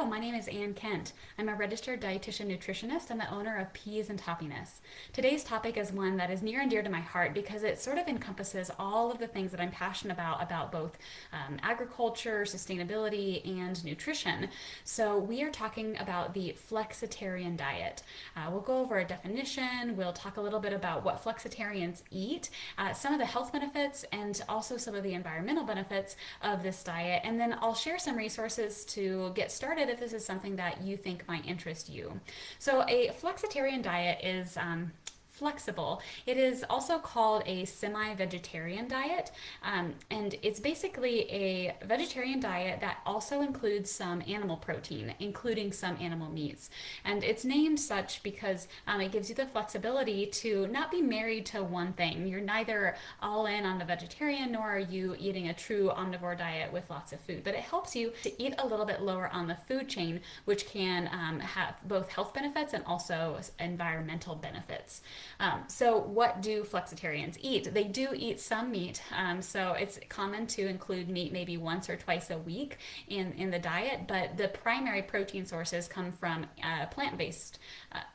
Hello, my name is Ann Kent. I'm a registered dietitian nutritionist and the owner of Peas and Toppiness. Today's topic is one that is near and dear to my heart because it sort of encompasses all of the things that I'm passionate about both agriculture, sustainability, and nutrition. So we are talking about the Flexitarian diet. We'll go over a definition, we'll talk a little bit about what flexitarians eat, some of the health benefits, and also some of the environmental benefits of this diet, and then I'll share some resources to get started if this is something that you think might interest you. So a flexitarian diet is flexible. It is also called a semi-vegetarian diet, and it's basically a vegetarian diet that also includes some animal protein, including some animal meats. And it's named such because it gives you the flexibility to not be married to one thing. You're neither all in on the vegetarian, nor are you eating a true omnivore diet with lots of food, but it helps you to eat a little bit lower on the food chain, which can have both health benefits and also environmental benefits. So what do flexitarians eat? They do eat some meat, so it's common to include meat maybe once or twice a week in the diet, but the primary protein sources come from plant-based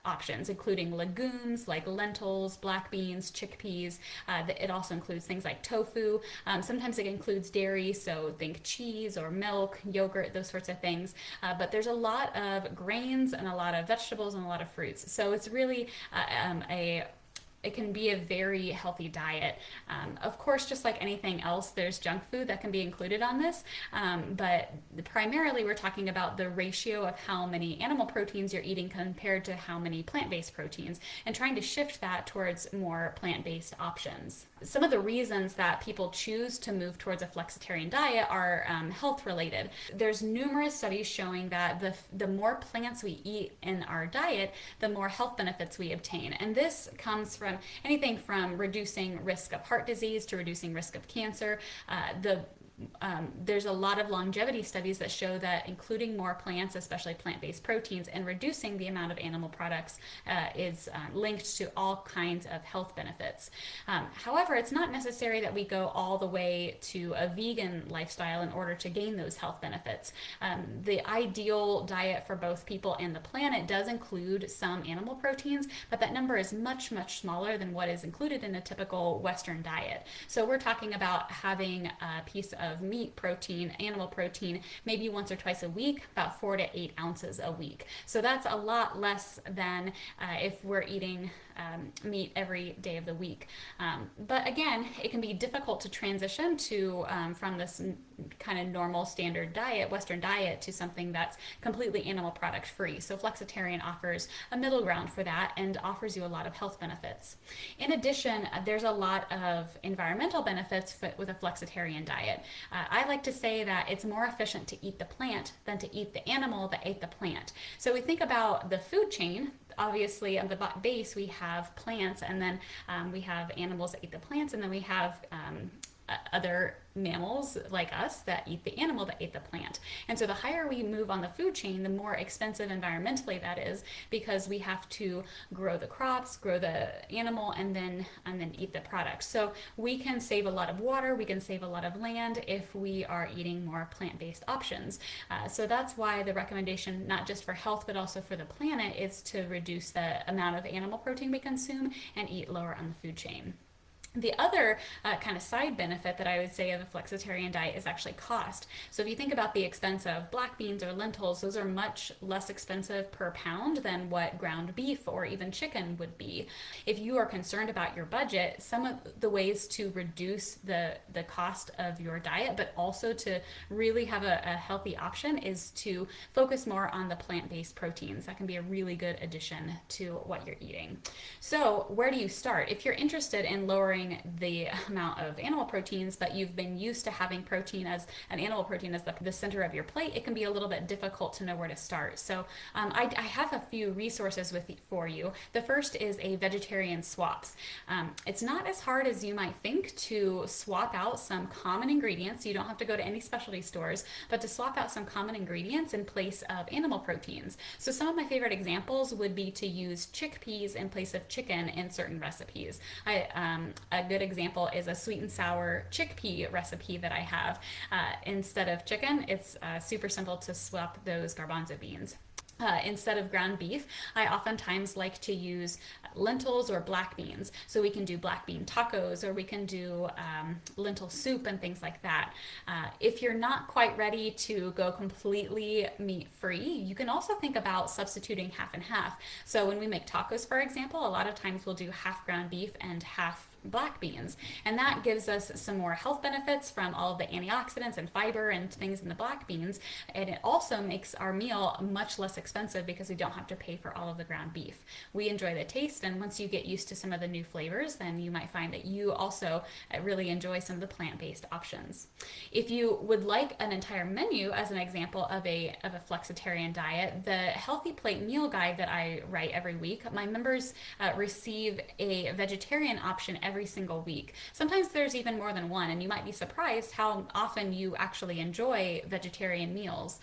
options, including legumes like lentils, black beans, chickpeas. It also includes things like tofu. Sometimes it includes dairy, so think cheese or milk, yogurt, those sorts of things. But there's a lot of grains and a lot of vegetables and a lot of fruits. So it's really it can be a very healthy diet. Of course, just like anything else, there's junk food that can be included on this, but primarily we're talking about the ratio of how many animal proteins you're eating compared to how many plant-based proteins, and trying to shift that towards more plant-based options. Some of the reasons that people choose to move towards a flexitarian diet are health related. There's numerous studies showing that the more plants we eat in our diet, the more health benefits we obtain. And this comes from anything from reducing risk of heart disease to reducing risk of cancer. There's a lot of longevity studies that show that including more plants, especially plant-based proteins, and reducing the amount of animal products is linked to all kinds of health benefits. However, it's not necessary that we go all the way to a vegan lifestyle in order to gain those health benefits. The ideal diet for both people and the planet does include some animal proteins, but that number is much, much smaller than what is included in a typical Western diet. So we're talking about having a piece of meat protein, animal protein, maybe once or twice a week, about 4 to 8 ounces a week. So that's a lot less than if we're eating meat every day of the week. But again, it can be difficult to transition to from this kind of normal standard diet, Western diet, to something that's completely animal product free. So flexitarian offers a middle ground for that and offers you a lot of health benefits. In addition, there's a lot of environmental benefits with a flexitarian diet. I like to say that it's more efficient to eat the plant than to eat the animal that ate the plant. So we think about the food chain. Obviously, on the base, we have plants, and then we have animals that eat the plants, and then we have other mammals like us that eat the animal that ate the plant. And so the higher we move on the food chain, the more expensive environmentally that is, because we have to grow the crops, grow the animal, and then eat the product. So we can save a lot of water, we can save a lot of land if we are eating more plant-based options. So that's why the recommendation, not just for health but also for the planet, is to reduce the amount of animal protein we consume and eat lower on the food chain. The other kind of side benefit that I would say of a flexitarian diet is actually cost. So if you think about the expense of black beans or lentils, those are much less expensive per pound than what ground beef or even chicken would be. If you are concerned about your budget, some of the ways to reduce the cost of your diet, but also to really have a healthy option, is to focus more on the plant-based proteins. That can be a really good addition to what you're eating. So where do you start? If you're interested in lowering the amount of animal proteins, but you've been used to having protein as an animal protein as the center of your plate, it can be a little bit difficult to know where to start. So I have a few resources for you. The first is a vegetarian swaps. It's not as hard as you might think to swap out some common ingredients. You don't have to go to any specialty stores, but to swap out some common ingredients in place of animal proteins. So some of my favorite examples would be to use chickpeas in place of chicken in certain recipes. A good example is a sweet and sour chickpea recipe that I have. Instead of chicken, it's super simple to swap those garbanzo beans. Instead of ground beef, I oftentimes like to use lentils or black beans. So we can do black bean tacos, or we can do lentil soup and things like that. If you're not quite ready to go completely meat free, you can also think about substituting half and half. So when we make tacos, for example, a lot of times we'll do half ground beef and half black beans, and that gives us some more health benefits from all of the antioxidants and fiber and things in the black beans, and it also makes our meal much less expensive because we don't have to pay for all of the ground beef. We enjoy the taste, and once you get used to some of the new flavors, then you might find that you also really enjoy some of the plant-based options. If you would like an entire menu as an example of a flexitarian diet, the Healthy Plate Meal Guide that I write every week, my members receive a vegetarian option every single week. Sometimes there's even more than one, and you might be surprised how often you actually enjoy vegetarian meals.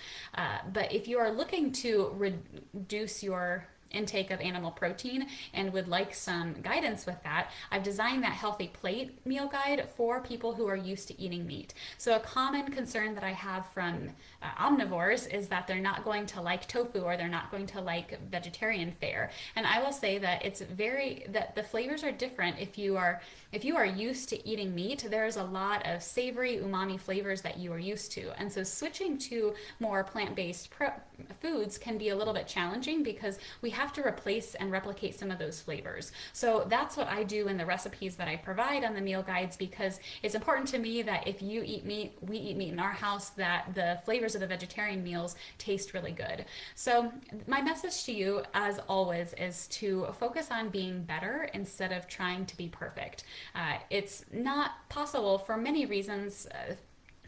But if you are looking to reduce your intake of animal protein and would like some guidance with that, I've designed that Healthy Plate Meal Guide for people who are used to eating meat. So a common concern that I have from omnivores is that they're not going to like tofu, or they're not going to like vegetarian fare. And I will say that that the flavors are different. If you are used to eating meat, there's a lot of savory umami flavors that you are used to. And so switching to more plant-based foods can be a little bit challenging because we have to replace and replicate some of those flavors. So that's what I do in the recipes that I provide on the meal guides, because it's important to me that if you eat meat, we eat meat in our house, that the flavors of the vegetarian meals taste really good. So my message to you, as always, is to focus on being better instead of trying to be perfect. It's not possible for many reasons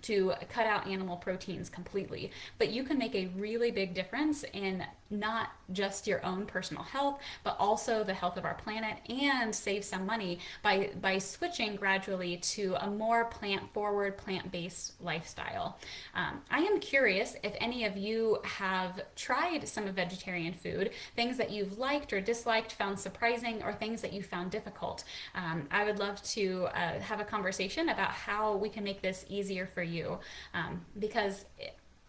to cut out animal proteins completely, but you can make a really big difference in not just your own personal health, but also the health of our planet, and save some money by switching gradually to a more plant-forward, plant-based lifestyle. I am curious if any of you have tried some of vegetarian food, things that you've liked or disliked, found surprising, or things that you found difficult. I would love to have a conversation about how we can make this easier for you, because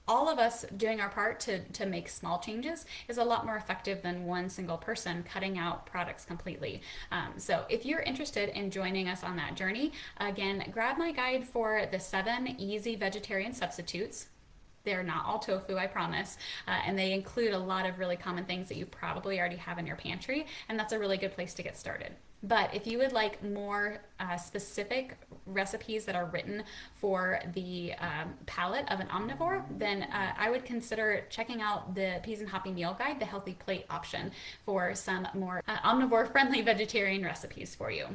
all of us doing our part to make small changes is a lot more effective than one single person cutting out products completely. So if you're interested in joining us on that journey, again, grab my guide for the 7 easy vegetarian substitutes. They're not all tofu, I promise, and they include a lot of really common things that you probably already have in your pantry, and that's a really good place to get started. But if you would like more specific recipes that are written for the palate of an omnivore, then I would consider checking out the Peas and Hoppy Meal Guide, the Healthy Plate option, for some more omnivore-friendly vegetarian recipes for you.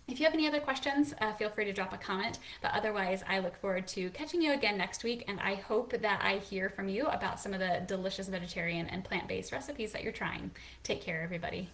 If you have any other questions, feel free to drop a comment, but otherwise I look forward to catching you again next week, and I hope that I hear from you about some of the delicious vegetarian and plant-based recipes that you're trying. Take care, everybody.